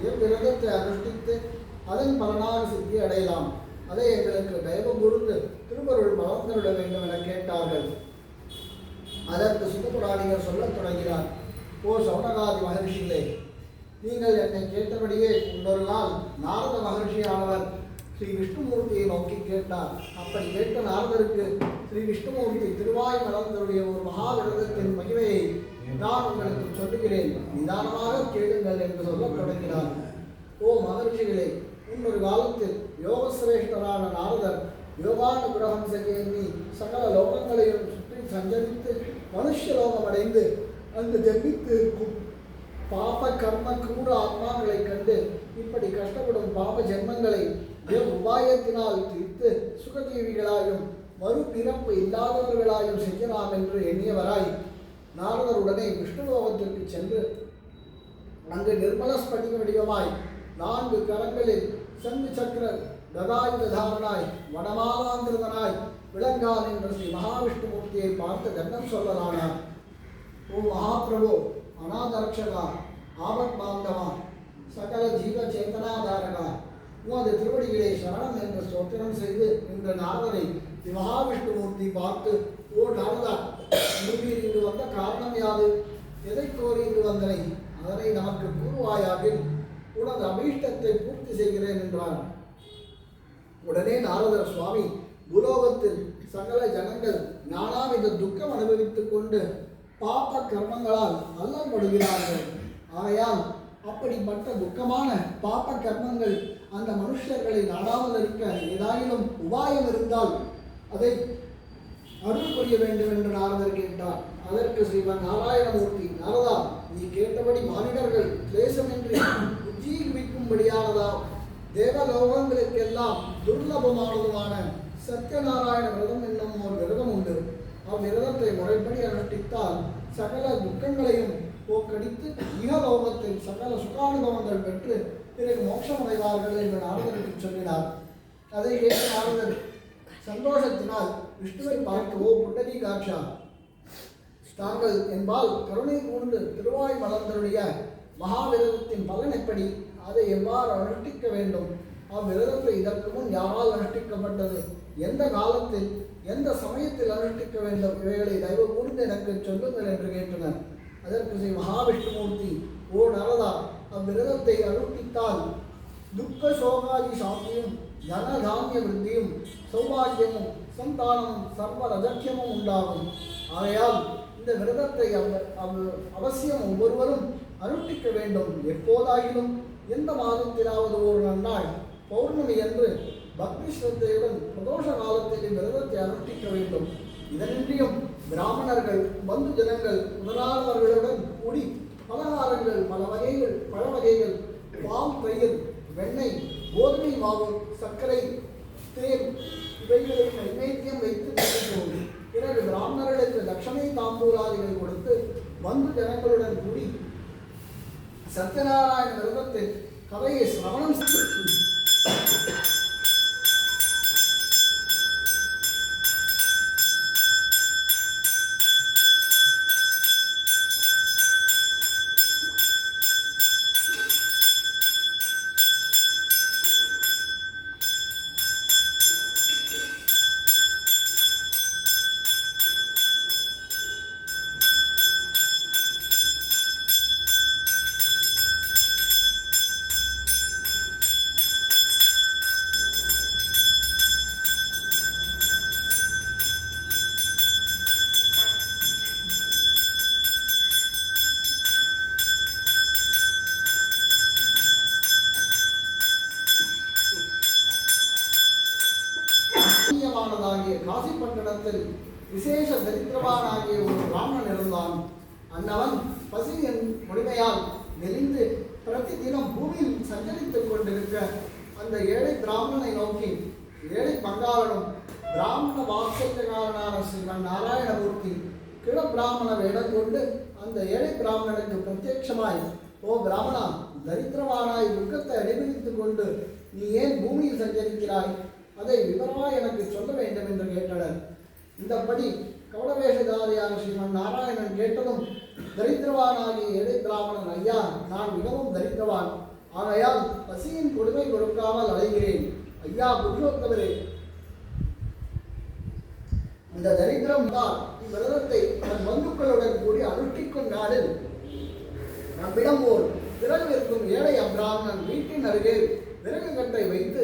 எவ்விரதத்தை அனுஷ்டித்து அதன் பலனாக சித்தி அடையலாம். அதை எங்களுக்கு தயவு கூர்ந்து திருவருள் மலர்ந்துவிட வேண்டும் என கேட்டார்கள். அதற்கு சுகபுராணிகர் சொல்லத் தொடங்கினார். ஓ சௌனகாதி மகர்ஷிகளே, நீங்கள் என்னை கேட்டபடியே இன்னொரு நாள் நாரத மகர்ஷியானவர் ஸ்ரீ விஷ்ணுமூர்த்தியை நோக்கி கேட்டார். அப்படி கேட்ட நாரதருக்கு ஸ்ரீ விஷ்ணுமூர்த்தி திருவாய் மலர்ந்தருடைய ஒரு மகாவிரதத்தின் மகிமையை நான் உங்களுக்கு சொல்லுகிறேன், நிதானமாக கேளுங்கள் என்று சொல்லத் தொடங்கினார். ஓ மகர்ஷிகளே, இன்னொரு காலத்தில் யோகசிரேஷ்டரான நாரதர் யோகானுகிரகம் செய்ய எண்ணி சகல லோகங்களையும் சுற்றி சஞ்சரித்து மனுஷலோகம் அடைந்து அங்கு ஜெபித்து பாப கர்ம கூற ஆத்மாக்களை கண்டு இப்படி கஷ்டப்படும் பாப ஜென்மங்களை உபாயத்தினால் தீர்த்து சுகஜீவிகளாயும் மறுபிறப்பு இல்லாதவர்களாயும் செய்யலாம் என்று எண்ணியவராய் நாரதருடனே விஷ்ணுலோகத்திற்கு சென்று அங்கு நிர்மல ஸ்படிக வடிவமாய் 4 கரங்களில் சங்கு சக்கர கதாயுதாரனாய் வடமாலாந்திரதனாய் விளங்கான் என்ற ஸ்ரீ மகாவிஷ்ணுமூர்த்தியை பார்த்து தண்டம் சொல்லலானார். ஓ மகாபிரபு, அநாதரக்ஷகா, ஆபத் பாந்தவா, சகல ஜீவ சேத்தனாதாரகா, உமது திருவடிகளை சரணம் என்று ஸ்தோத்திரம் செய்து இந்த நாரதரை மகாவிஷ்ணுமூர்த்தி பார்த்து, ஓ நாரதா, நீர் இங்கு வந்த காரணம் யாது? எதை கோரி இங்கு வந்தனை? அதனை நமக்கு கூறுவாயாகில் உனது அபீஷ்டத்தை பூர்த்தி செய்கிறேன் என்றார். உடனே நாரதர், சுவாமி, பூலோகத்தில் சகல ஜனங்கள் நானாவித துக்கம் அனுபவித்துக் கொண்டு பாப கர்மங்களால் அல்லல்படுகிறார்கள். ஆகையால் அப்படிப்பட்ட துக்கமான பாப கர்மங்கள் அந்த மனுஷர்களை நாடாமல் இருக்க ஏதாயிலும் உபாயம் இருந்தால் அதை அருள் புரிய வேண்டும் என்று நாரதர் கேட்டார். அதற்கு ஸ்ரீமன் நாராயணமூர்த்தி, நாரதா, நீ கேட்டபடி மானிடர்கள் கிளேசமின்றி உஜ்ஜீவிக்கும்படியானதா தேவலோகங்களுக்கெல்லாம் துர்லபமானதுமான சத்யநாராயண விரதம் என்னும் ஒரு விரதம் உண்டு. அவ்விரதத்தை முறைப்படி அனுஷ்டித்தால் சகல துக்கங்களையும் போக்கடித்து இகலோகத்தில் சகல சுகானுபவங்கள் பெற்று பிறகு மோட்சம் அடைவார்கள் என்று நாரதருக்கு சொல்லினார். அதை கேட்ட நாரதர் சந்தோஷத்தினால் விஷ்ணுவை பார்த்து, ஓ புண்டரீகாட்சா, தாங்கள் என்பால் கருணை கூர்ந்து திருவாய் மலர்ந்தருடைய மகாவிரதத்தின் பலன் எப்படி? அதை எவ்வாறு அனுஷ்டிக்க வேண்டும்? அவ்விரதத்தை இதற்கு முன் யாரால் அனுஷ்டிக்கப்பட்டது? எந்த காலத்தில் எந்த சமயத்தில் அனுஷ்டிக்க வேண்டும்? இவைகளை தயவு கூர்ந்து எனக்கு சொல்லுங்கள் என்று கேட்டனர். அதற்கு ஸ்ரீ மகாவிஷ்ணுமூர்த்தி, ஓ நாரதா, அவ்விரதத்தை அனுஷ்டித்தால் துக்க சோகாதி சாந்தியும் தனதானிய விருத்தியும் சௌபாகியமும் சந்தானமும் சர்வ ரஜக்கியமும் உண்டாகும். ஆகையால் இந்த விரதத்தை அவசியம் ஒவ்வொருவரும் அனுஷ்டிக்க வேண்டும். எப்போதாகிலும் எந்த மாதத்திலாவது ஒரு நன்னாள் பௌர்ணமி என்று பக்தி ஸ்ரத்தையுடன் பிரதோஷ காலத்தில் இவ்விரதத்தை அனுஷ்டிக்க வேண்டும். இதனின்றியும் பிராமணர்கள், பந்து ஜனங்கள் முதலானவர்களுடன் கூடி பலகாரங்கள், பல வகைகள், பழ வகைகள், பால், தயிர், வெண்ணெய், கோதுமை மாவு, சர்க்கரை, தேன் இவைகளை நைவேத்தியம் வைத்து கொண்டு பிறகு பிராமணர்களுக்கு லட்சணை தாம்பூலாதிகள் கொடுத்து பந்து ஜனங்களுடன் கூடி சத்யநாராயண விரதத்தின் கதையை சிரவணம் செய்து காசி பட்டணத்தில் விசேஷ தரித்திரவானாகிய ஒரு பிராமணன் இருந்தான். அன்னவன் பசியின் முழுமையால் நெளிந்து பிரதி தினம் பூமியில் சஞ்சரித்துக் கொண்டிருக்க அந்த ஏழை பிராமணனை நோக்கி ஏழை பங்காளனும் பிராமண வாத்சல்யகாரனான ஸ்ரீமன் நாராயணமூர்த்தி கிழ பிராமண வேடம் கொண்டு அந்த ஏழை பிராமணனுக்கு பிரத்யட்சமாய், ஓ பிராமணா, தரித்திரவானாய் துக்கத்தை அனுபவித்துக் கொண்டு நீ ஏன் பூமியில் சஞ்சரிக்கிறாய்? அதை விவரமாய் எனக்கு சொல்ல வேண்டும் என்று கேட்டனர். இந்தபடி கௌடவேஷதாரியான ஸ்ரீமன் நாராயணன் கேட்டதும் தரித்திரவானாகிய ஏழை பிராமணன், ஐயா, நான் மிகவும் தரித்திரவான். ஆகையால் பசியின் கொடுமை பொறுக்காமல் அலைகிறேன். ஐயா புருஷோத்தமரே, இந்த தரித்திரம் தான் இவ்விரதத்தை தன் பந்துக்களுடன் கூடி அனுஷ்டிக்கும் நாளில் நம்மிடம் ஓர் விறகு இருக்கும் ஏழை அப்பிராமணன் வீட்டின் அருகே விறகு கட்டை வைத்து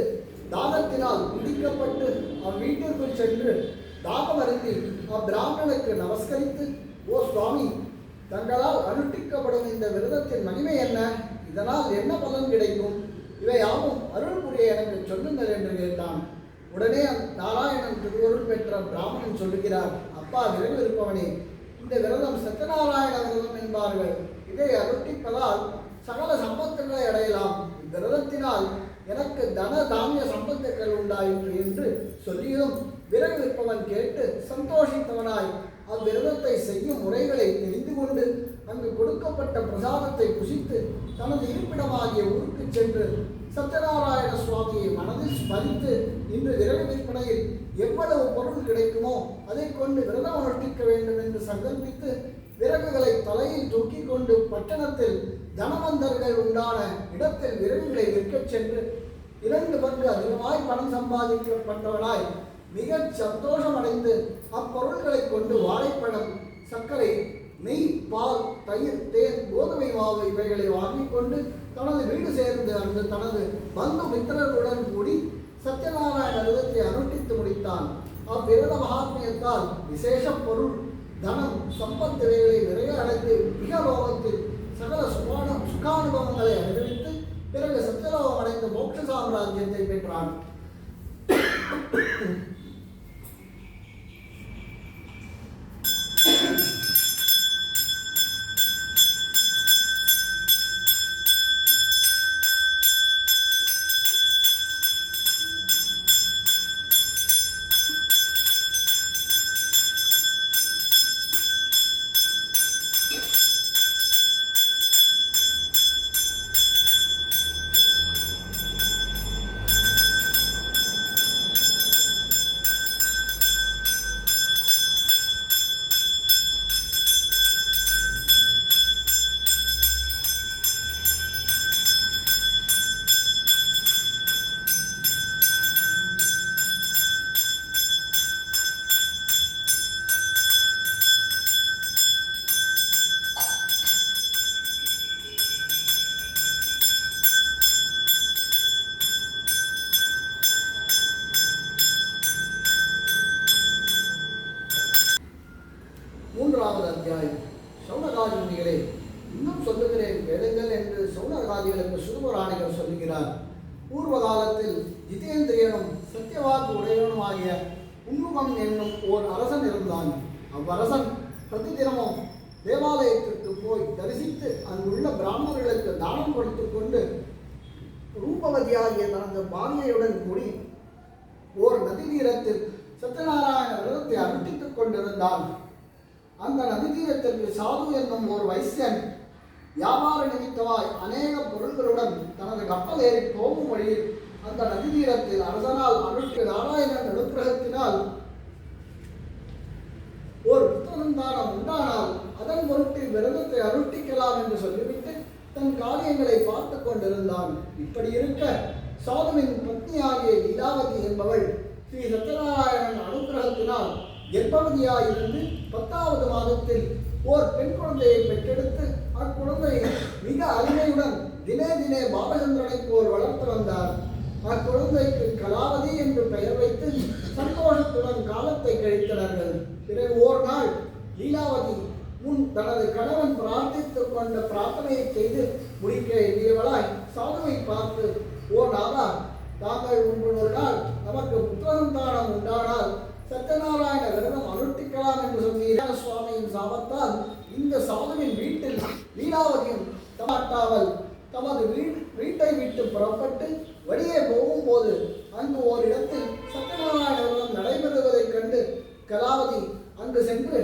தாகத்தினால் குடிக்கப்பட்டு அவ்வீட்டிற்குள் சென்று தாகம் அருந்தி அப்பிராமணனுக்கு நமஸ்கரித்து, ஓ சுவாமி, தங்களால் அனுஷ்டிக்கப்படும் இந்த விரதத்தின் மகிமை என்ன? இதனால் என்ன பலன் கிடைக்கும்? இவையாவும் அருள் புரிய எனக்கு சொல்லுங்கள் என்று கேட்டான். உடனே நாராயணன் திருவருள் பெற்ற பிராமணன் சொல்லுகிறார், அப்பா விரைவு இருப்பவனே, இந்த விரதம் சத்யநாராயண விரதம் என்பார்கள். இதை அனுஷ்டிப்பதால் சகல சம்பத்துகளை அடையலாம். இவ்விரதத்தினால் எனக்கு தன தானிய சம்பத்துக்கள் உண்டாயிற்று என்று சொல்லியும் விரவு இருப்பவன் கேட்டு சந்தோஷித்தவனாய் அவ்விரதத்தை செய்யும் முறைகளை தெரிந்து கொண்டு அங்கு கொடுக்கப்பட்ட பிரசாதத்தை புசித்து தனது இருப்பிடமாகிய ஊருக்கு சென்று சத்யநாராயண சுவாமியை மனதில் ஸ்மரித்து இன்று விரவு விற்பனையில் எவ்வளவு பொருள் கிடைக்குமோ அதை கொண்டு விரதம் அனுஷ்டிக்க வேண்டும் என்று சங்கல்பித்து விறகுகளை தலையில் தூக்கி கொண்டு பட்டணத்தில் தனவந்தர்கள் உண்டான இடத்தில் விறகுகளை விற்கச் சென்று 2 பங்கு அதிகமாய் பணம் சம்பாதிக்கப்பட்டவனாய் மிக சந்தோஷம் அடைந்து அப்பொருள்களை கொண்டு வாழைப்பழம், சர்க்கரை, நெய், பால், தயிர், தேன், கோதுமை மாவு இவைகளை வாங்கிக் கொண்டு தனது வீடு சேர்ந்து அங்கு தனது பந்து மித்திரர்களுடன் கூடி சத்யநாராயண விரதத்தை அனுஷ்டித்து முடித்தான். அவ்விரத மகாத்மியத்தால் விசேஷ பொருள், தனம், சம்பத் இவைகளை நிறைய அடைந்து மிக லோகத்தில் சகல சுகானுபவங்களை அனுபவித்து பிறகு சத்யலோகம் அடைந்த மோட்ச சாம்ராஜ்யத்தை பெற்றான். மூன்றாவது அத்தியாயம். சௌனகாதி முனிகளே, இன்னும் சொல்லுகிறேன் கேளுங்கள் என்று சௌனகாதிகளுக்கு சுதுபுராணிகள் சொல்லுகிறார். பூர்வ காலத்தில் ஜிதேந்திரியனும் சத்தியவாக்கு உடையவனுமாகிய உன்முகம் என்னும் ஓர் அரசன் இருந்தான். அவ்வரசன் பிரதிதினமும் தேவாலயத்திற்கு போய் தரிசித்து அங்குள்ள பிராமணர்களுக்கு தானம் கொடுத்து கொண்டு ரூபவதியாகிய தனது பாரியையுடன் கூடி ஓர் நதி தீரத்தில் சத்யநாராயண விரதத்தை அனுஷ்டித்துக் கொண்டிருந்தான். அந்த நதி தீரத்திற்கு சாது என்னும் ஒரு வைசியன் வியாபார நிமித்தமாய் அநேக பொருள்களுடன் தனது கப்பல் ஏறி போகும் வழியில் அந்த நதி தீரத்தில் அரசனால் அனுஷ்டிய நாராயணன் அனுக்கிரகத்தினால் ஒரு புத்திரசந்தானம் உண்டானால் அதன் பொருட்டு விரதத்தை அனுஷ்டிக்கலாம் என்று சொல்லிவிட்டு தன் காரியங்களை பார்த்து கொண்டிருந்தான். இப்படி இருக்க சாதுவின் பத்னியாகிய லீலாவதி என்பவள் ஸ்ரீ சத்யநாராயணன் அனுக்கிரகத்தினால் கர்ப்பவதியாயிருந்து 10வது மாதத்தில் ஓர் பெண் குழந்தையை பெற்றெடுத்து அக்குழந்தையை மிக அருமையுடன் தினே தினே பாலச்சந்திரனை போல் வளர்த்து வந்தார். அக்குழந்தைக்கு கலாவதி என்று பெயர் வைத்து சந்தோஷத்துடன் காலத்தை கழித்தனர்கள். பிறகு ஓர் நாள் லீலாவதி முன் தனது கணவன் பிரார்த்தித்துக் கொண்ட பிரார்த்தனையை செய்து முடிக்க எண்ணியவளாய் சாதுவை பார்த்து, ஓ நாதா, தாங்கள் ஒரு நாள் நமக்கு புத்திரசந்தானம் உண்டானால் சத்யநாராயண விரதம் அனுஷ்டிக்கலாம் என்று சொன்னீர். சுவாமியின் சாபத்தால் இந்த சாதுவின் வீட்டில் லீலாவதியும் தமாட்டாமல் தமது வீட்டை விட்டு புறப்பட்டு வெளியே போகும்போது அங்கு ஓரிடத்தில் சத்யநாராயண விரதம் நடைபெறுவதைக் கண்டு கலாவதி அங்கு சென்று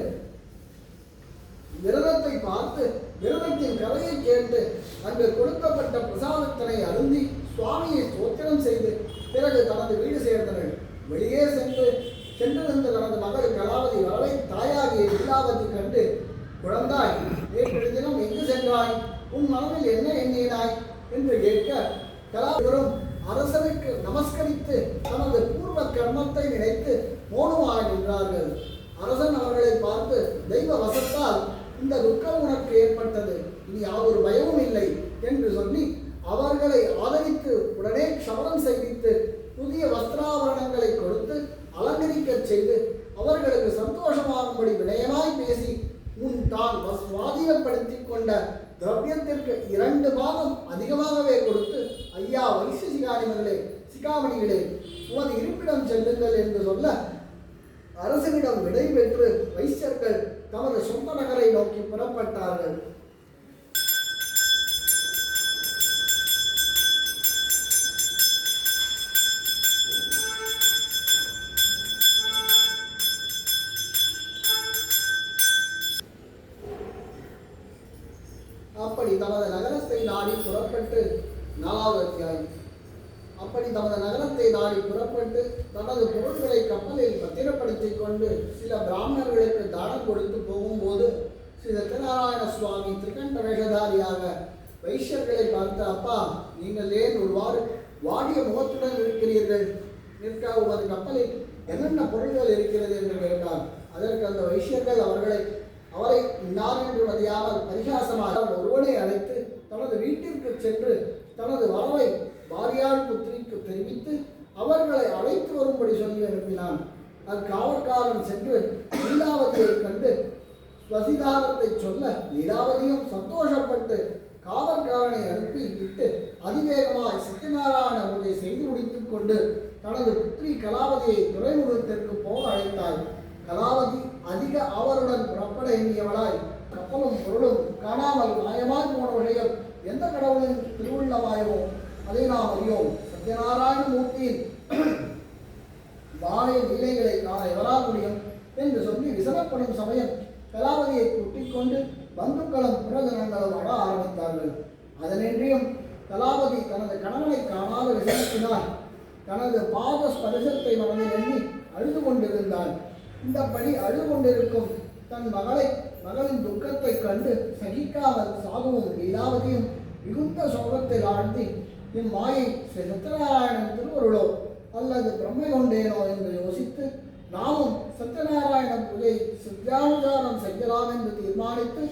விரதத்தை பார்த்து விரதத்தின் கதையை கேட்டு அங்கு கொடுக்கப்பட்ட பிரசாதத்தினை அருந்தி சுவாமியை ஸ்தோத்திரம் செய்து பிறகு தனது வீடு சேர்ந்தனர். வெளியே சென்றிருந்த தனது மகள் கலாவதி வரவை தாயாகிய லீலாவதி கண்டு, குழந்தாய், நேற்று தினம் எங்கு சென்றாய்? உன் மனதில் என்ன எண்ணினாய்? என்று கேட்க கலாபுரம் அரசனுக்கு நமஸ்கரித்து தனது பூர்வ கர்மத்தை நினைத்து மௌனமாக நின்றார்கள். அரசன் அவர்களை பார்த்து, தெய்வ வசத்தால் இந்த துக்கம் உனக்கு ஏற்பட்டது, இனி யாவொரு பயமும் இல்லை என்று சொல்லி அவர்களை ஆதரித்து உடனே க்ஷவரம் செய்வித்து புதிய வஸ்திராபரணங்களை கொடுத்து அலங்கரிக்க செய்து அவர்களுக்கு சந்தோஷமாகும்படி வினயமாய் பேசி முன் தான் சுவாதீனப்படுத்திக் கொண்ட திரவியத்திற்கு 2 பாகம் அதிகமாகவே கொடுத்து, ஐயா வைசிய சிகாமணிகளே உமது இருப்பிடம் செல்லுங்கள் என்று சொல்ல அரசனிடம் விடை பெற்று வைசியர்கள் தமது சொந்த நகரை நோக்கி புறப்பட்டார்கள். அப்படி தமது நகரத்தை நாடி புறப்பட்டு 4வது அத்தியாயம். அப்படி தமது நகரத்தை நாடி புறப்பட்டு தனது பொருட்களை கப்பலில் பத்திரப்படுத்திக் கொண்டு சில பிராமணர்களுக்கு தானம் கொடுத்து போகும்போது ஸ்ரீ சத்யநாராயண சுவாமி திரிகண்ட வேஷதாரியாக வைஷ்யர்களை பார்த்து, அப்பா, நீங்கள் ஏன் ஒருவாறு வாடிய முகத்துடன் இருக்கிறீர்கள்? நிற்க உமது கப்பலில் என்னென்ன பொருள்கள் இருக்கிறது என்று கேட்டார். அதற்கு அந்த வைஷ்யர்கள் அவரை இன்னார் என்று மதியாமல் பரிகாசமாக ஒருவனை அழைத்து தனது வீட்டிற்கு சென்று தனது வரவை பாரியாள் புத்திரிக்கு தெரிவித்து அவர்களை அழைத்து வரும்படி சொல்லி அனுப்பினான். அக்காவற்காரன் சென்று லீலாவதியை கண்டு ஸ்வசிதாரத்தை சொல்ல லீலாவதியும் சந்தோஷப்பட்டு காவற்காரனை அனுப்பி விட்டு அதிவேகமாய் சத்யநாராயண பூஜை செய்து முடித்துக் கொண்டு தனது புத்திரி கலாவதியை துறைமுகத்திற்கு போக அழைத்தாள். கலாவதி அதிக ஆவலுடன் புறப்பட எண்ணியவளாய் கப்பலும் பொருளும் காணாமல் மாயமாய் போன விஷயம் எந்த கடவுளின் திருவுள்ளமாயமோ அதை நாம் அறியோம். சத்யநாராயண மூர்த்தியின் வாழை லீலைகளை காண எவரால் முடியும் என்று சொல்லி விசனப்படும் சமயம் கலாவதியை கூட்டிக் கொண்டு பந்துக்களும் புரஜனங்களும் அட ஆரம்பித்தார்கள். அதனின்றியும் கலாவதி தனது கணவனை காணாத விசனத்தினால் தனது பாத ஸ்பரிசத்தை மனதில் எண்ணி அழுது கொண்டிருந்தாள். இந்தபடி அழுது கொண்டிருக்கும் தன் மகளின் துக்கத்தை கண்டு சகிக்காமல் சாகுவும் லீலாவதியும் மிகுந்த சோகத்தில் ஆழ்த்தி, இம்மாயை ஸ்ரீ சத்யநாராயணன் திருவருளோ அல்லது பிரம்மை கொண்டேனோ என்று யோசித்து நாமும் சத்யநாராயண பூஜை சித்தியானுதானம் செய்யலாம் என்று தீர்மானித்து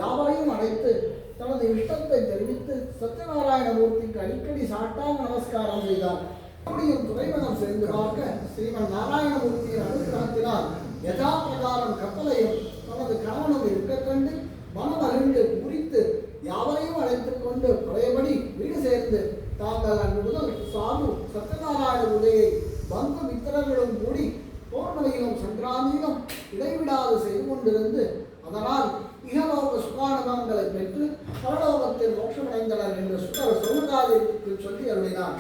யாவரையும் அழைத்து தனது இஷ்டத்தை தெரிவித்து சத்யநாராயண மூர்த்திக்கு அடிக்கடி சாட்டாங்க நமஸ்காரம் செய்தார். அப்படியும் துறைமுகம் சேர்ந்து பார்க்க ஸ்ரீமன் நாராயணமூர்த்தியின் அனுகிரகத்தினால் யதா பிரகாரம் கப்பலையும் தனது கணவனும் இருக்க கண்டு மனம் அறிந்து குறித்து யாவரையும் அழைத்துக் கொண்டு பழையபடி வீடு சேர்ந்து தாங்கள் அன்று முதல் சாது சத்யநாராயண உதயை பந்து மித்திரர்களும் கூடி பௌர்ணமியிலும் சங்கராந்தியிலும் இடைவிடாது செய்து கொண்டிருந்து அதனால் இகலோக சுகானுபவங்களை பெற்று பரலோகத்தில் மோட்சமடைந்தனர் என்று சுடர் சௌனகாதிக்கு சொல்லி அருளினார்.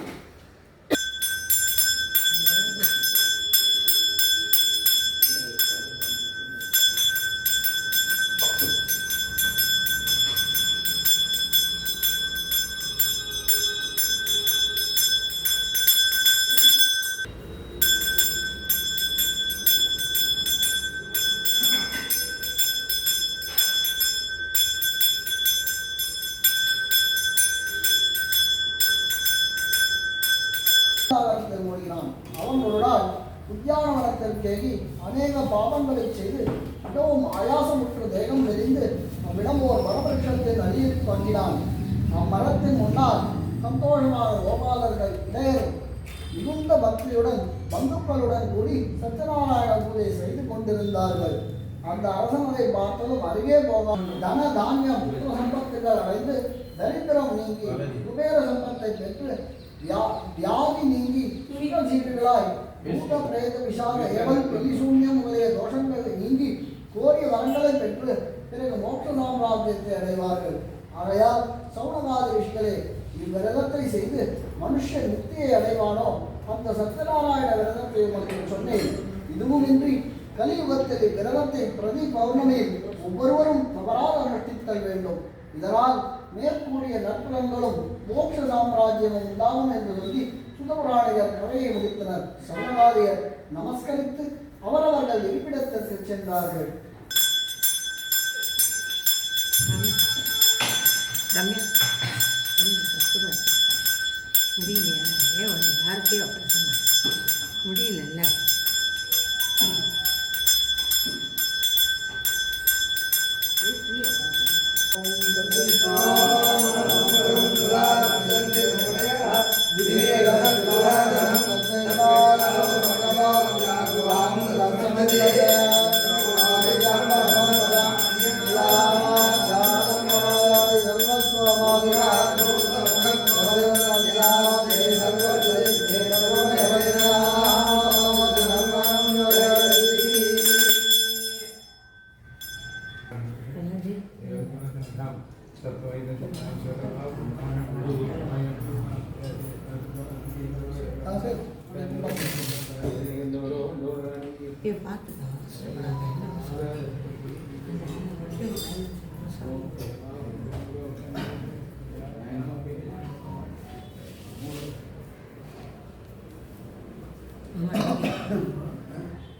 மூழ்கினான். அவன் ஒரு நாள் உத்தியானவனத்திற்கேகி அநேக பாவங்களை செய்து மிகவும் ஆயாசமுற்ற தேகம் வெறிந்து அவ்விடம் ஓர் வனவிருட்சத்தின் அடியில் தங்கினான். அம்மரத்தின் முன்னால் சந்தோஷமான கோபாலர்கள் இடையர் மிகுந்த பக்தியுடன் பந்துக்களுடன் கூடி சத்யநாராயண பூஜை செய்து கொண்டிருந்தார்கள். அந்த அரசனை பார்த்ததும் அருகே போகாமல் தன தானியம் புத்திர சம்பத்துகள் அடைந்து தரித்திரம் நீங்கி குபேர சம்பத்தை பெற்று வியாதி நீங்கி துணிகள் சீட்டுகளாய் பூத பிரேத விஷாத ஏவல் பெரிசூன்யம் முதலிய தோஷங்களை நீங்கி கோரிய வரங்களை பெற்று பிறகு மோட்ச சாம்ராஜ்யத்தை அடைவார்கள். ஆகையால் சௌனகாதி ரிஷிகளே, இவ்விரதத்தை செய்து மனுஷன் முக்தியை அடைவானோ அந்த சத்யநாராயண விரதத்தை உங்களுக்கு சொன்னேன். இதுவுமின்றி கலியுகத்தில் இவ்விரதத்தை பிரதி பௌர்ணமியில் ஒவ்வொருவரும் தவறாக அனுஷ்டித்தல் வேண்டும். இதனால் மேற்கூறிய நற்புலங்களும் மோட்ச சாம்ராஜ்யமும் உண்டாகும் என்று சொல்லி சுதபுராணிகர் கரையை முடித்தனர். சௌனகாதியர் நமஸ்கரித்து அவரவர்கள் இருப்பிடத்திற்கு சென்றார்கள். முடியலையா? ஏன் ஒன்று யாருக்கே ஆப்ரேஷன் முடியலல்ல.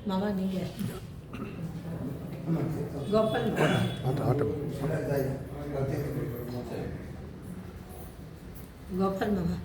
மாமா நீங்கள் கோபால் கோபால் மாமா